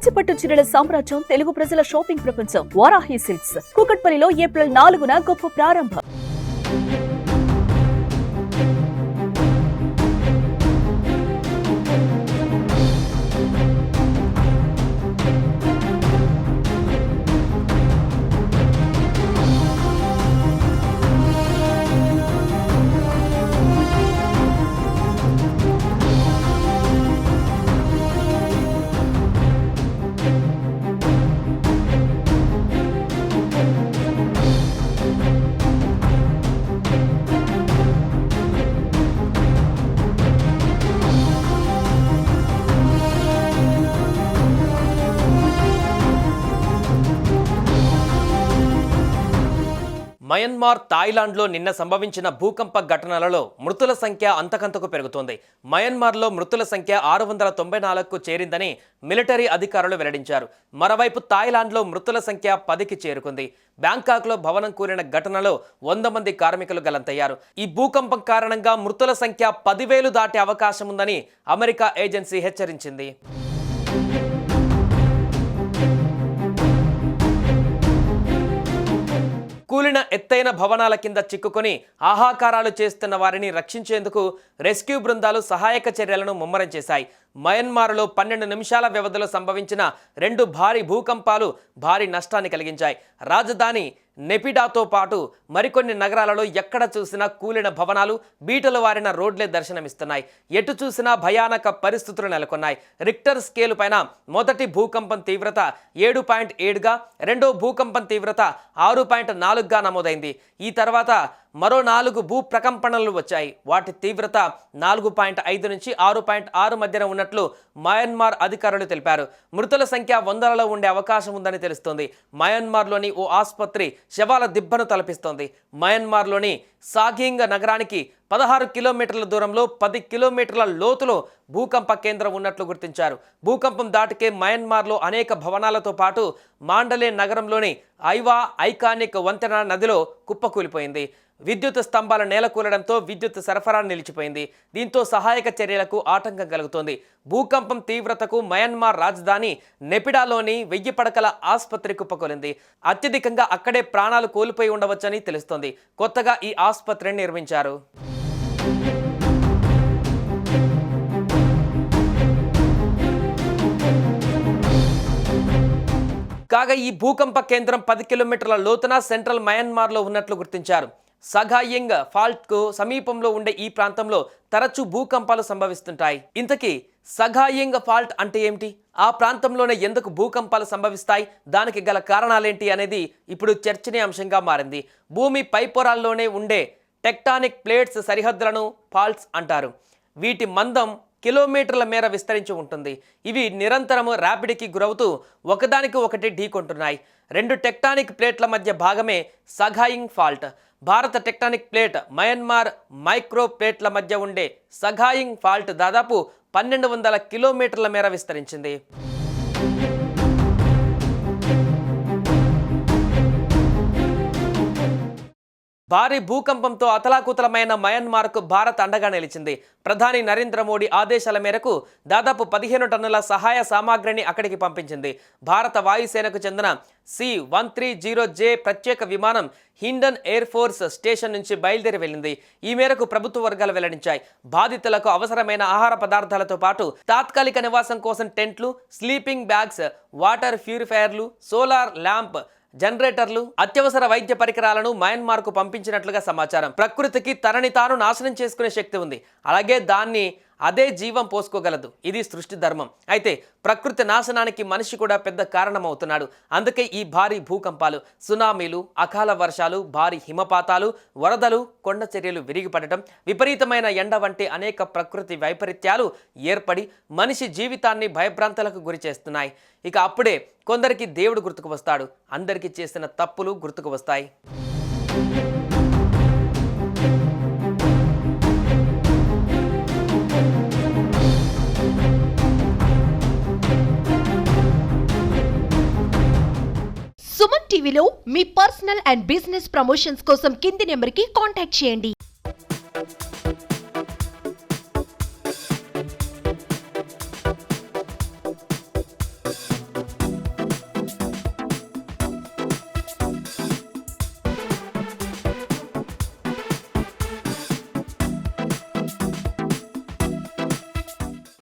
కంచిపట్టు చీరల సామ్రాజ్యం తెలుగు ప్రజల షాపింగ్ ప్రపంచం వారాహి సిల్క్స్ కూకట్పల్లిలో ఏప్రిల్ 4న గొప్ప ప్రారంభం. మయన్మార్, థాయిలాండ్లో నిన్న సంభవించిన భూకంప ఘటనలలో మృతుల సంఖ్య అంతకంతకు పెరుగుతోంది. మయన్మార్లో మృతుల సంఖ్య 694కు చేరిందని మిలిటరీ అధికారులు వెల్లడించారు. మరోవైపు థాయిలాండ్లో మృతుల సంఖ్య 10కి చేరుకుంది. బ్యాంకాక్లో భవనం కూలిన ఘటనలో 100 మంది కార్మికులు గల్లంతయ్యారు. ఈ భూకంపం కారణంగా మృతుల సంఖ్య 10,000 దాటే అవకాశం ఉందని అమెరికా ఏజెన్సీ హెచ్చరించింది. కూలిన ఎత్తైన భవనాల కింద చిక్కుకొని ఆహాకారాలు చేస్తున్న వారిని రక్షించేందుకు రెస్క్యూ బృందాలు సహాయక చర్యలను ముమ్మరం చేశాయి. మయన్మార్లో 12 నిమిషాల వ్యవధిలో సంభవించిన 2 భారీ భూకంపాలు భారీ నష్టాన్ని కలిగించాయి. రాజధాని నెపిడాతో పాటు మరికొన్ని నగరాలలో ఎక్కడ చూసినా కూలిన భవనాలు, బీటలు వారిన రోడ్లే దర్శనమిస్తున్నాయి. ఎటు చూసినా భయానక పరిస్థితులు నెలకొన్నాయి. రిక్టర్ స్కేలు పైన మొదటి భూకంపం తీవ్రత 7.7గా, రెండో భూకంపం తీవ్రత 6.4గా నమోదైంది. ఈ తర్వాత మరో 4 భూ ప్రకంపనలు వచ్చాయి. వాటి తీవ్రత 4.5 నుంచి 6.6 మధ్యన ఉన్నట్లు మయన్మార్ అధికారులు తెలిపారు. మృతుల సంఖ్య వందలలో ఉండే అవకాశం ఉందని తెలుస్తోంది. మయన్మార్లోని ఓ ఆసుపత్రి శవాల దిబ్బను తలపిస్తోంది. మయన్మార్లోని సాగింగ్ నగరానికి 16 కిలోమీటర్ల దూరంలో 10 కిలోమీటర్ల లోతులో భూకంప కేంద్రం ఉన్నట్లు గుర్తించారు. భూకంపం దాటికే మయన్మార్లో అనేక భవనాలతో పాటు మాండలే నగరంలోని ఐవా ఐకానిక్ వంతెన నదిలో కుప్పకూలిపోయింది. విద్యుత్ స్తంభాల నేలకూలడంతో విద్యుత్ సరఫరా నిలిచిపోయింది. దీంతో సహాయక చర్యలకు ఆటంకం కలుగుతోంది. భూకంపం తీవ్రతకు మయన్మార్ రాజధాని నెపిడాలోని 1000 పడకల ఆసుపత్రి కుప్పకూలింది. అత్యధికంగా అక్కడే ప్రాణాలు కోల్పోయి ఉండవచ్చని తెలుస్తోంది. కొత్తగా ఈ ఆసుపత్రిని నిర్మించారు. కాగా ఈ భూకంప కేంద్రం 10 కిలోమీటర్ల లోతున సెంట్రల్ మయన్మార్లో ఉన్నట్లు గుర్తించారు. సగాయింగ్ ఫాల్ట్కు సమీపంలో ఉండే ఈ ప్రాంతంలో తరచూ భూకంపాలు సంభవిస్తుంటాయి. ఇంతకీ సగాయింగ్ ఫాల్ట్ అంటే ఏమిటి? ఆ ప్రాంతంలోనే ఎందుకు భూకంపాలు సంభవిస్తాయి? దానికి గల కారణాలేంటి అనేది ఇప్పుడు చర్చనీయాంశంగా మారింది. భూమి పైపొరాల్లోనే ఉండే టెక్టానిక్ ప్లేట్స్ సరిహద్దులను ఫాల్ట్స్ అంటారు. వీటి మందం కిలోమీటర్ల మేర విస్తరించి ఉంటుంది. ఇవి నిరంతరము ర్యాపిడ్కి గురవుతూ ఒకదానికి ఒకటి ఢీకొంటున్నాయి. 2 టెక్టానిక్ ప్లేట్ల మధ్య భాగమే సగాయింగ్ ఫాల్ట్. భారత టెక్టానిక్ ప్లేట్, మయన్మార్ మైక్రో ప్లేట్ల మధ్య ఉండే సగాయింగ్ ఫాల్ట్ దాదాపు 1200 కిలోమీటర్ల మేర విస్తరించింది. భారీ భూకంపంతో అతలాకుతలమైన మయన్మార్కు భారత్ అండగా నిలిచింది. ప్రధాని నరేంద్ర మోడీ ఆదేశాల మేరకు దాదాపు 15 టన్నుల సహాయ సామాగ్రిని అక్కడికి పంపించింది. భారత వాయుసేనకు చెందిన C-130J ప్రత్యేక విమానం హిండన్ ఎయిర్ ఫోర్స్ స్టేషన్ నుంచి బయలుదేరి వెళ్ళింది. ఈ మేరకు ప్రభుత్వ వర్గాలు వెల్లడించాయి. బాధితులకు అవసరమైన ఆహార పదార్థాలతో పాటు తాత్కాలిక నివాసం కోసం టెంట్లు, స్లీపింగ్ బ్యాగ్స్, వాటర్ ప్యూరిఫైయర్లు, సోలార్ ల్యాంప్, జనరేటర్లు, అత్యవసర వైద్య పరికరాలను మయన్మార్కు పంపించినట్లుగా సమాచారం. ప్రకృతికి తనని తాను నాశనం చేసుకునే శక్తి ఉంది. అలాగే దాన్ని అదే జీవం పోసుకోగలదు. ఇది సృష్టి ధర్మం. అయితే ప్రకృతి నాశనానికి మనిషి కూడా పెద్ద కారణమవుతున్నాడు. అందుకే ఈ భారీ భూకంపాలు, సునామీలు, అకాల వర్షాలు, భారీ హిమపాతాలు, వరదలు, కొండ చర్యలు విరిగిపడటం, విపరీతమైన ఎండ వంటి అనేక ప్రకృతి వైపరీత్యాలు ఏర్పడి మనిషి జీవితాన్ని భయభ్రాంతులకు గురి చేస్తున్నాయి. ఇక అప్పుడే కొందరికి దేవుడు గుర్తుకు వస్తాడు. అందరికీ చేసిన తప్పులు గుర్తుకు వస్తాయి. సుమన్ టీవీలో మీ పర్సనల్ అండ్ బిజినెస్ ప్రమోషన్స్ కోసం కింది నెంబర్కి కాంటాక్ట్ చేయండి.